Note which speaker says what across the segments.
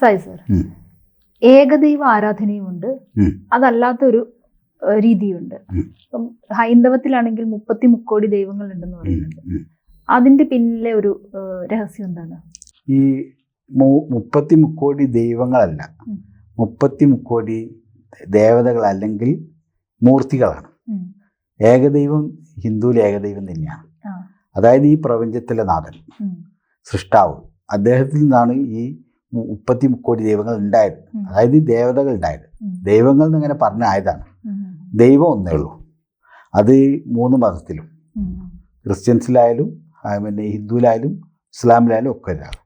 Speaker 1: Sai sir, ഏകദൈവ ആരാധനയുമുണ്ട്, അതല്ലാത്തൊരു രീതിയുണ്ട്. ഇപ്പം ഹൈന്ദവത്തിലാണെങ്കിൽ 33 ദൈവങ്ങൾ ഉണ്ടെന്ന് പറയുന്നുണ്ട്. അതിന്റെ പിന്നിലെ ഒരു രഹസ്യം എന്താണ്?
Speaker 2: ഈ 33 ദൈവങ്ങളല്ല, 33 ദേവതകൾ അല്ലെങ്കിൽ മൂർത്തികളാണ്. ഏകദൈവം ഹിന്ദുവിൽ ഏകദൈവം തന്നെയാണ്. അതായത് ഈ പ്രപഞ്ചത്തിലെ നാഥൻ, സൃഷ്ടാവ്, അദ്ദേഹത്തിൽ നിന്നാണ് ഈ 33 ദൈവങ്ങൾ ഉണ്ടായത്. അതായത് ഈ ദേവതകൾ ഉണ്ടായത്. ദൈവങ്ങൾ എന്നിങ്ങനെ പറഞ്ഞായതാണ്. ദൈവം ഒന്നേ ഉള്ളൂ. അത് 3 മതത്തിലും, ക്രിസ്ത്യൻസിലായാലും പിന്നെ ഹിന്ദുവിലായാലും ഇസ്ലാമിലായാലും ഒക്കെ ഒരാണ്.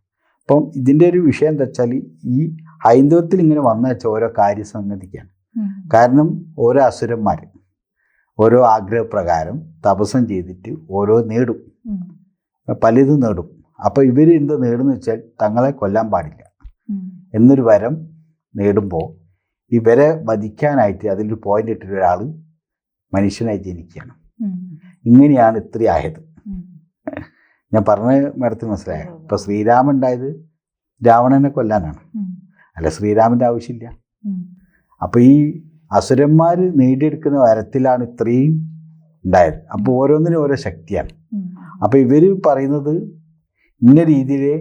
Speaker 2: അപ്പം ഇതിൻ്റെ ഒരു വിഷയം എന്താ വെച്ചാൽ, ഈ ഹൈന്ദവത്തിൽ ഇങ്ങനെ വന്നു വെച്ചാൽ ഓരോ കാര്യസംഗതിക്കാണ്. കാരണം ഓരോ അസുരന്മാർ ഓരോ ആഗ്രഹപ്രകാരം തപസ്സം ചെയ്തിട്ട് ഓരോ നേടും, പലതും നേടും. അപ്പോൾ ഇവർ എന്താ നേടുന്നു വെച്ചാൽ തങ്ങളെ കൊല്ലാൻ പാടില്ല എന്നൊരു വരം നേടുമ്പോൾ ഇവരെ വധിക്കാനായിട്ട് അതിലൊരു പോയിന്റ് ഇട്ടൊരു ഒരാൾ മനുഷ്യനായി ജനിക്കുകയാണ്. ഇങ്ങനെയാണ് ഇത്ര ആയത്. ഞാൻ പറഞ്ഞ മേഡത്തിന് മനസ്സിലായോ? ഇപ്പൊ ശ്രീരാമൻ ഉണ്ടായത് രാവണനെ കൊല്ലാനാണ്, അല്ല ശ്രീരാമന്റെ ആവശ്യമില്ല. അപ്പൊ ഈ അസുരന്മാർ നേടിയെടുക്കുന്ന വരത്തിലാണ് ഇത്രയും ഉണ്ടായത്. അപ്പോൾ ഓരോന്നിനും ഓരോ ശക്തിയാണ്. അപ്പൊ ഇവര് പറയുന്നത് ഇന്ന രീതിയിലെ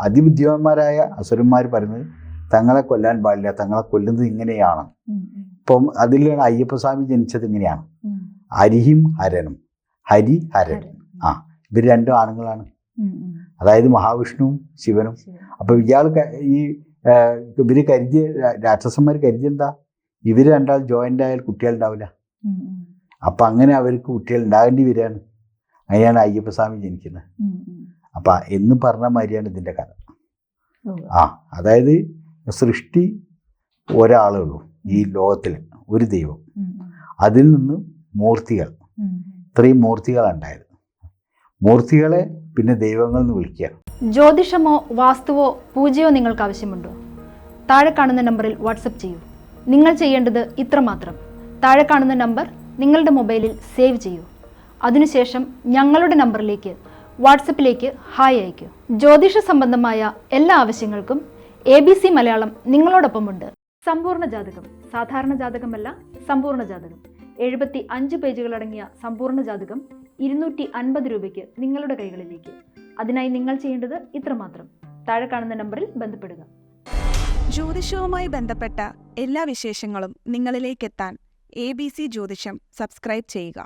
Speaker 2: അതിബുദ്ധിമാന്മാരായ അസുരന്മാർ പറയുന്നത് തങ്ങളെ കൊല്ലാൻ പാടില്ല, തങ്ങളെ കൊല്ലുന്നത് ഇങ്ങനെയാണ്. ഇപ്പം അതിലാണ് അയ്യപ്പസ്വാമി ജനിച്ചത് ഇങ്ങനെയാണ്, ഹരിയും ഹരനും, ഹരി ഹരൻ. ഇവർ 2 ആണുങ്ങളാണ്, അതായത് മഹാവിഷ്ണുവും ശിവനും. അപ്പൊ ഇയാൾ ഈ ഇവര് കരുതിയ രാക്ഷസന്മാർ കരുതിയ എന്താ, ഇവര് 2 ജോയിന്റ് ആയാൽ കുട്ടികളുണ്ടാവില്ല. അപ്പൊ അങ്ങനെ അവർക്ക് കുട്ടികൾ ഉണ്ടാകേണ്ടി വരികയാണ്. അങ്ങനെയാണ് അയ്യപ്പസ്വാമി ജനിക്കുന്നത്. അപ്പൊ എന്ന് പറഞ്ഞ മാതിരിയാണ് ഇതിന്റെ കഥ. അതായത് സൃഷ്ടി ഒരാളേ ഉള്ളൂ ഈ ലോകത്തിൽ, ഒരു ദൈവം. അതിൽ നിന്ന് മൂർത്തികൾ, ഇത്രയും മൂർത്തികളാണ് ഉണ്ടായത്. മൂർത്തികളെ പിന്നെ ദൈവങ്ങൾ എന്ന് വിളിക്കുകയാണ്.
Speaker 1: ജ്യോതിഷമോ വാസ്തുവോ പൂജയോ നിങ്ങൾക്ക് ആവശ്യമുണ്ടോ? താഴെ കാണുന്ന നമ്പറിൽ വാട്സപ്പ് ചെയ്യൂ. നിങ്ങൾ ചെയ്യേണ്ടത് ഇത്രമാത്രം: താഴെ കാണുന്ന നമ്പർ നിങ്ങളുടെ മൊബൈലിൽ സേവ് ചെയ്യൂ. അതിനുശേഷം ഞങ്ങളുടെ നമ്പറിലേക്ക് വാട്സപ്പിലേക്ക് ഹായ് അയയ്ക്കൂ. ജ്യോതിഷ സംബന്ധമായ എല്ലാ ആവശ്യങ്ങൾക്കും ABC മലയാളം നിങ്ങളോടൊപ്പമുണ്ട്. സമ്പൂർണ്ണ ജാതകം, സാധാരണ ജാതകമല്ല, സമ്പൂർണ്ണ ജാതകം. 75 പേജുകളടങ്ങിയ സമ്പൂർണ്ണ ജാതകം 250 രൂപയ്ക്ക് നിങ്ങളുടെ കൈകളിലേക്ക്. അതിനായി നിങ്ങൾ ചെയ്യേണ്ടത് ഇത്രമാത്രം: താഴെ കാണുന്ന നമ്പറിൽ ബന്ധപ്പെടുക.
Speaker 3: ജ്യോതിഷവുമായി ബന്ധപ്പെട്ട എല്ലാ വിശേഷങ്ങളും നിങ്ങളിലേക്കെത്താൻ ABC ജ്യോതിഷം സബ്സ്ക്രൈബ് ചെയ്യുക.